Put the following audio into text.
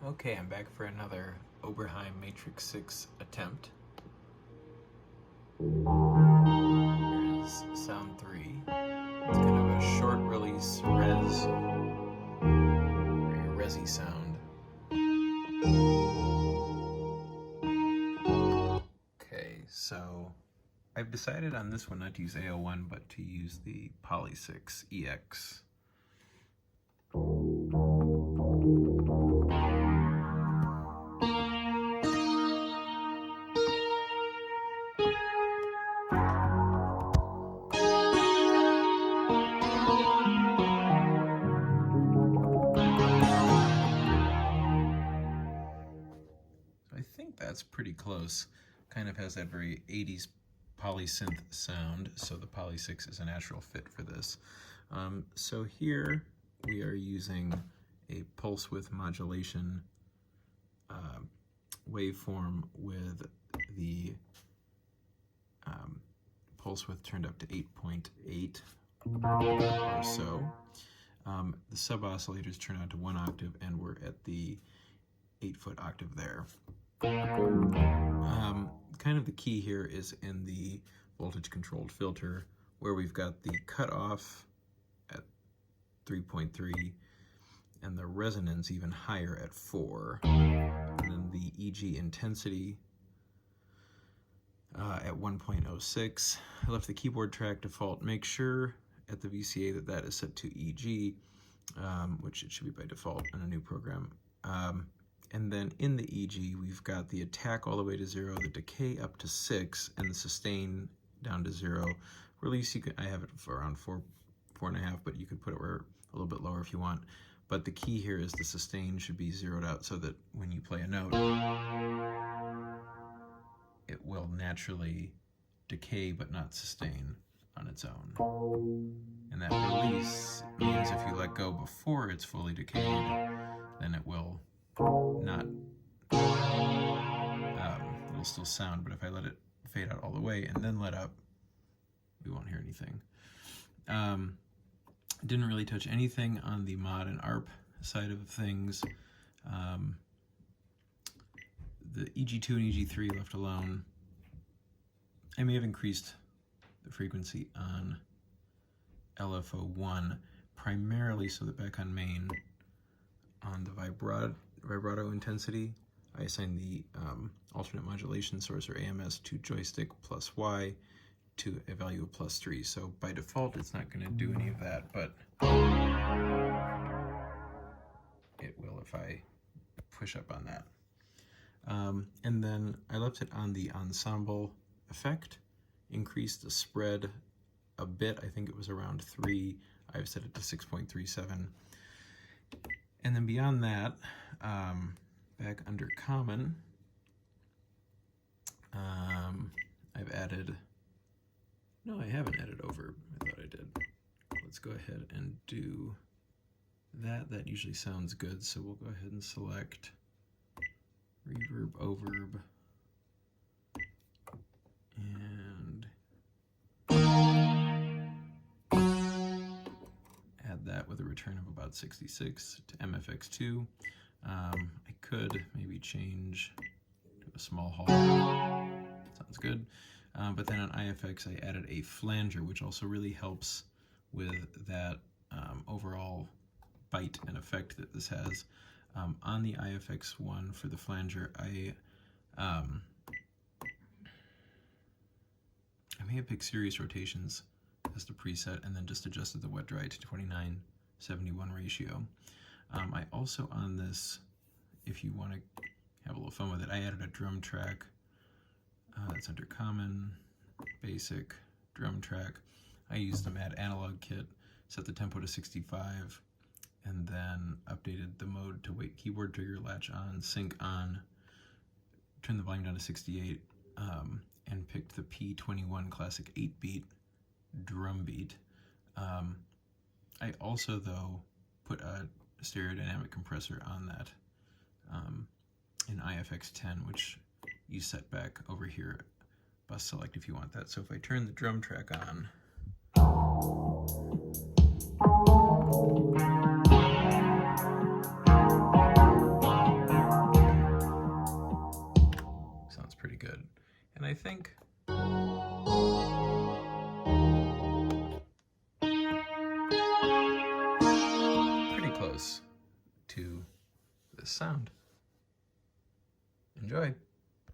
Okay, I'm back for another Oberheim Matrix 6 attempt. Here's sound 3. It's kind of a short release res, very resi sound. Okay, so I've decided on this one not to use AO1 but to use the PolySix EX. I think that's pretty close. Kind of has that very 80s polysynth sound, so the PolySix is a natural fit for this. So here we are using a pulse width modulation waveform with the pulse width turned up to 8.8 or so. The sub oscillators turn out to 1 octave, and we're at the 8-foot octave there. Kind of the key here is in the voltage controlled filter, where we've got the cutoff at 3.3 and the resonance even higher at 4, and then the EG intensity at 1.06. I left the keyboard track default. Make sure at the VCA that that is set to EG, which it should be by default in a new program. And then in the EG, we've got the attack all the way to 0, the decay up to 6, and the sustain down to 0. Release, I have it for around 4.5, but you could put it where a little bit lower if you want. But the key here is the sustain should be zeroed out so that when you play a note, it will naturally decay but not sustain on its own. And that release means if you let go before it's fully decayed, then it will not, it'll still sound, but if I let it fade out all the way and then let up, we won't hear anything. Didn't really touch anything on the mod and ARP side of things. The EG2 and EG3 left alone. I may have increased the frequency on LFO1 primarily so that back on main, on the vibrato intensity, I assign the alternate modulation source, or AMS, to joystick plus Y to a value of +3. So by default, it's not going to do any of that, but it will if I push up on that. And then I left it on the ensemble effect, increased the spread a bit. I think it was around 3. I've set it to 6.37. And then beyond that, back under common, I've added, no, I haven't added over. I thought I did. Let's go ahead and do that. That usually sounds good, so we'll go ahead and select reverb, overb, and add that with a return of about 66 to MFX2. I could maybe change to a small hall. Sounds good. But then on IFX, I added a flanger, which also really helps with that overall bite and effect that this has. On the IFX one for the flanger, I may have picked series rotations as the preset and then just adjusted the wet dry to 29:71 ratio. I also on this, if you want to have a little fun with it, I added a drum track. That's under common, basic, drum track. I used the Mad Analog kit, set the tempo to 65, and then updated the mode to wait keyboard trigger, latch on, sync on, turn the volume down to 68, and picked the P21 classic 8-beat drum beat. I also, though, put a stereodynamic compressor on that in IFX 10, which you set back over here, bus select if you want that. So if I turn the drum track on, pretty good. And I think pretty close to this sound. Enjoy.